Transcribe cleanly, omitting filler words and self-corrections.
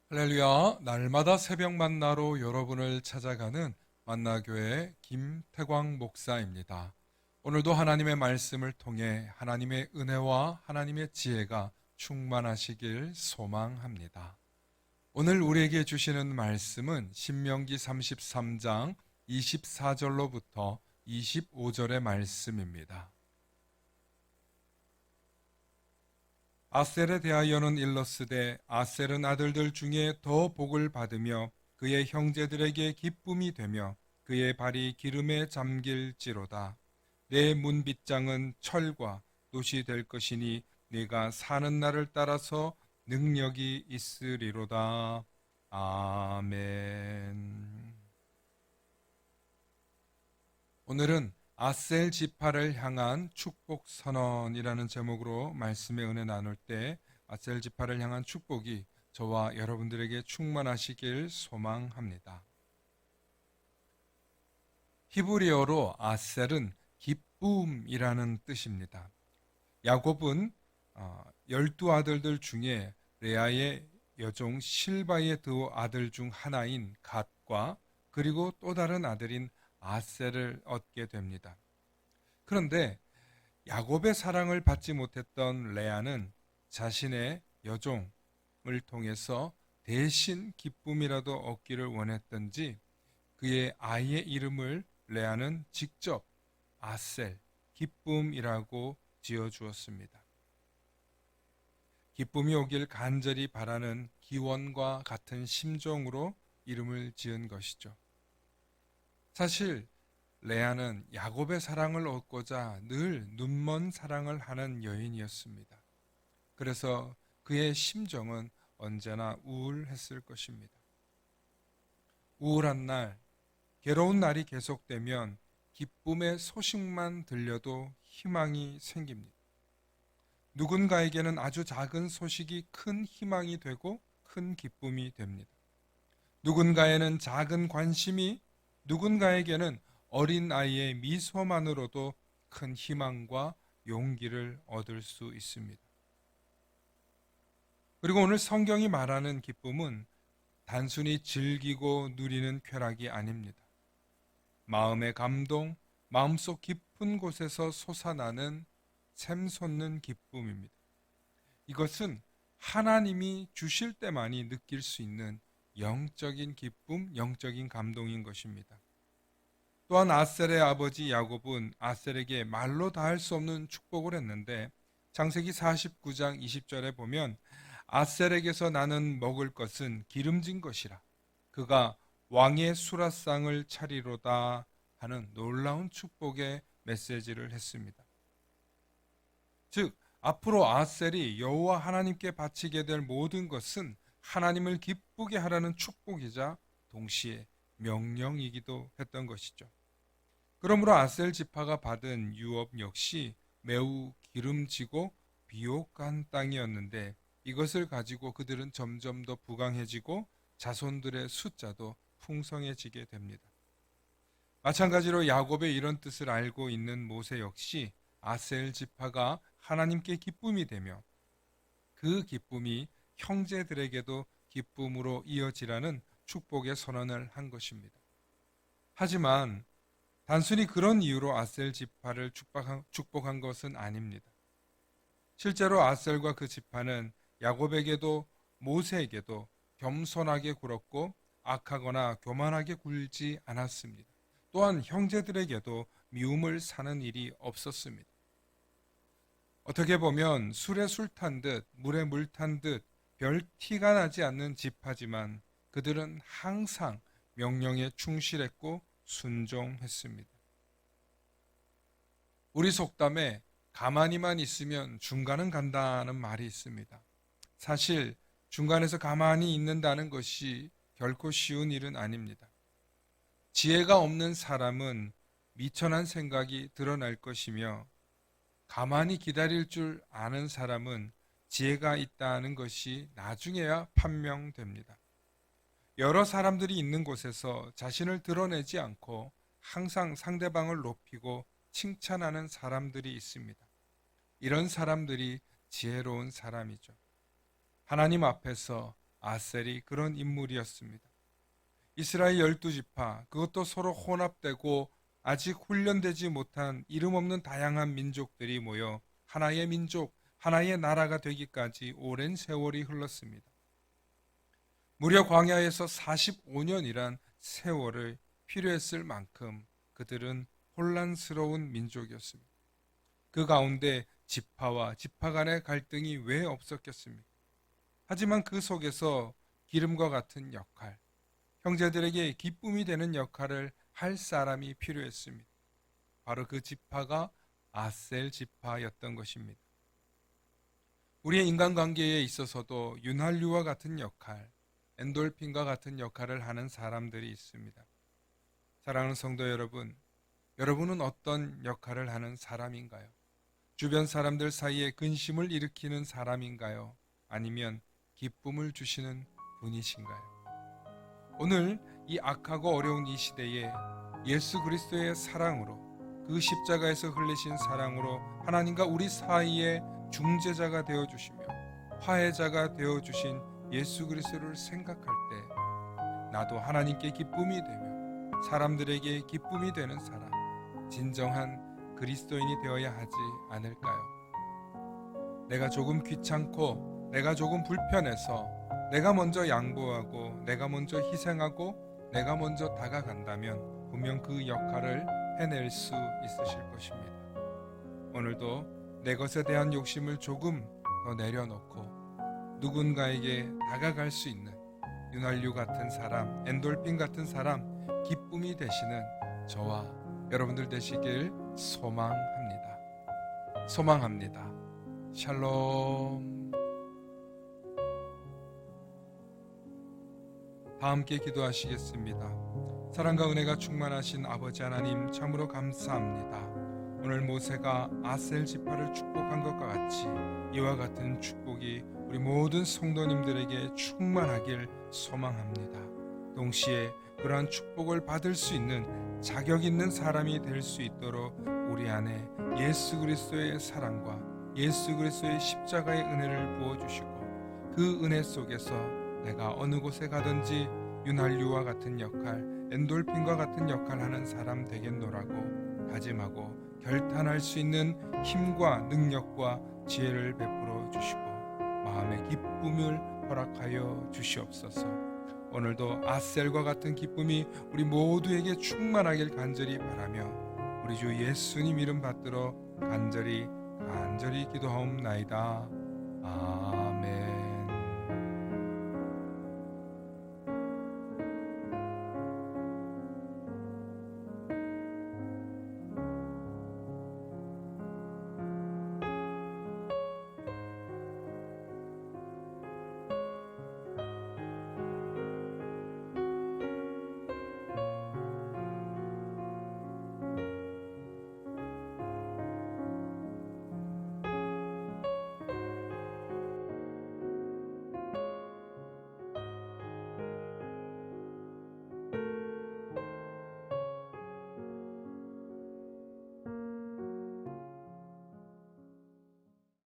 할렐루야, 날마다 새벽 만나로 여러분을 찾아가는 만나교회 김태광 목사입니다. 오늘도 하나님의 말씀을 통해 하나님의 은혜와 하나님의 지혜가 충만하시길 소망합니다. 오늘 우리에게 주시는 말씀은 신명기 33장 24절로부터 25절의 말씀입니다. 아셀에 대하여는 일러스되 아셀은 아들들 중에 더 복을 받으며 그의 형제들에게 기쁨이 되며 그의 발이 기름에 잠길지로다. 내 문빗장은 철과 돛이 될 것이니 네가 사는 날을 따라서 능력이 있으리로다. 아멘. 오늘은 아셀 지파를 향한 축복 선언이라는 제목으로 말씀의 은혜 나눌 때 아셀 지파를 향한 축복이 저와 여러분들에게 충만하시길 소망합니다. 히브리어로 아셀은 기쁨이라는 뜻입니다. 야곱은 12아들들 중에 레아의 여종 실바의 두 아들 중 하나인 갓과 그리고 또 다른 아들인 아셀을 얻게 됩니다. 그런데 야곱의 사랑을 받지 못했던 레아는 자신의 여종을 통해서 대신 기쁨이라도 얻기를 원했던지 그의 아이의 이름을 레아는 직접 아셀, 기쁨이라고 지어주었습니다. 기쁨이 오길 간절히 바라는 기원과 같은 심정으로 이름을 지은 것이죠. 사실 레아는 야곱의 사랑을 얻고자 늘 눈먼 사랑을 하는 여인이었습니다. 그래서 그의 심정은 언제나 우울했을 것입니다. 우울한 날, 괴로운 날이 계속되면 기쁨의 소식만 들려도 희망이 생깁니다. 누군가에게는 아주 작은 소식이 큰 희망이 되고 큰 기쁨이 됩니다. 누군가에는 작은 관심이 누군가에게는 어린 아이의 미소만으로도 큰 희망과 용기를 얻을 수 있습니다. 그리고 오늘 성경이 말하는 기쁨은 단순히 즐기고 누리는 쾌락이 아닙니다. 마음의 감동, 마음속 깊은 곳에서 솟아나는 샘솟는 기쁨입니다. 이것은 하나님이 주실 때만이 느낄 수 있는 영적인 기쁨, 영적인 감동인 것입니다. 또한 아셀의 아버지 야곱은 아셀에게 말로 다 할 수 없는 축복을 했는데 창세기 49장 20절에 보면 아셀에게서 나는 먹을 것은 기름진 것이라 그가 왕의 수라상을 차리로다 하는 놀라운 축복의 메시지를 했습니다. 즉 앞으로 아셀이 여호와 하나님께 바치게 될 모든 것은 하나님을 기쁘게 하라는 축복이자 동시에 명령이기도 했던 것이죠. 그러므로 아셀 지파가 받은 유업 역시 매우 기름지고 비옥한 땅이었는데 이것을 가지고 그들은 점점 더 부강해지고 자손들의 숫자도 풍성해지게 됩니다. 마찬가지로 야곱의 이런 뜻을 알고 있는 모세 역시 아셀 지파가 하나님께 기쁨이 되며 그 기쁨이 형제들에게도 기쁨으로 이어지라는 축복의 선언을 한 것입니다. 하지만 단순히 그런 이유로 아셀 지파를 축복한 것은 아닙니다. 실제로 아셀과 그 지파는 야곱에게도 모세에게도 겸손하게 굴었고 악하거나 교만하게 굴지 않았습니다. 또한 형제들에게도 미움을 사는 일이 없었습니다. 어떻게 보면 술에 술 탄 듯 물에 물 탄 듯 별 티가 나지 않는 지파지만 그들은 항상 명령에 충실했고 순종했습니다. 우리 속담에 가만히만 있으면 중간은 간다는 말이 있습니다. 사실 중간에서 가만히 있는다는 것이 결코 쉬운 일은 아닙니다. 지혜가 없는 사람은 미천한 생각이 드러날 것이며 가만히 기다릴 줄 아는 사람은 지혜가 있다는 것이 나중에야 판명됩니다. 여러 사람들이 있는 곳에서 자신을 드러내지 않고 항상 상대방을 높이고 칭찬하는 사람들이 있습니다. 이런 사람들이 지혜로운 사람이죠. 하나님 앞에서 아셀이 그런 인물이었습니다. 이스라엘 12지파, 그것도 서로 혼합되고 아직 훈련되지 못한 이름 없는 다양한 민족들이 모여 하나의 민족, 하나의 나라가 되기까지 오랜 세월이 흘렀습니다. 무려 광야에서 45년이란 세월을 필요했을 만큼 그들은 혼란스러운 민족이었습니다. 그 가운데 지파와 지파 간의 갈등이 왜 없었겠습니까? 하지만 그 속에서 기름과 같은 역할, 형제들에게 기쁨이 되는 역할을 할 사람이 필요했습니다. 바로 그 지파가 아셀 지파였던 것입니다. 우리의 인간관계에 있어서도 윤활유와 같은 역할, 엔돌핀과 같은 역할을 하는 사람들이 있습니다. 사랑하는 성도 여러분, 여러분은 어떤 역할을 하는 사람인가요? 주변 사람들 사이에 근심을 일으키는 사람인가요? 아니면 기쁨을 주시는 분이신가요? 오늘 이 악하고 어려운 이 시대에 예수 그리스도의 사랑으로, 그 십자가에서 흘리신 사랑으로 하나님과 우리 사이에 중재자가 되어주시며 화해자가 되어주신 예수 그리스도를 생각할 때 나도 하나님께 기쁨이 되며 사람들에게 기쁨이 되는 사람, 진정한 그리스도인이 되어야 하지 않을까요? 내가 조금 귀찮고 내가 조금 불편해서 내가 먼저 양보하고 내가 먼저 희생하고 내가 먼저 다가간다면 분명 그 역할을 해낼 수 있으실 것입니다. 오늘도 내 것에 대한 욕심을 조금 더 내려놓고 누군가에게 다가갈 수 있는 윤활유 같은 사람, 엔돌핀 같은 사람, 기쁨이 되시는 저와 여러분들 되시길 소망합니다. 소망합니다. 샬롬. 다 함께 기도하시겠습니다. 사랑과 은혜가 충만하신 아버지 하나님, 참으로 감사합니다. 오늘 모세가 아셀 지파를 축복한 것과 같이 이와 같은 축복이 우리 모든 성도님들에게 충만하길 소망합니다. 동시에 그러한 축복을 받을 수 있는 자격 있는 사람이 될 수 있도록 우리 안에 예수 그리스도의 사랑과 예수 그리스도의 십자가의 은혜를 부어주시고 그 은혜 속에서 내가 어느 곳에 가든지 윤활유와 같은 역할, 엔돌핀과 같은 역할 하는 사람 되겠노라고 다짐하고 결단할 수 있는 힘과 능력과 지혜를 베풀어 주시고 마음의 기쁨을 허락하여 주시옵소서. 오늘도 아셀과 같은 기쁨이 우리 모두에게 충만하길 간절히 바라며 우리 주 예수님 이름 받들어 간절히 기도하옵나이다. 아멘.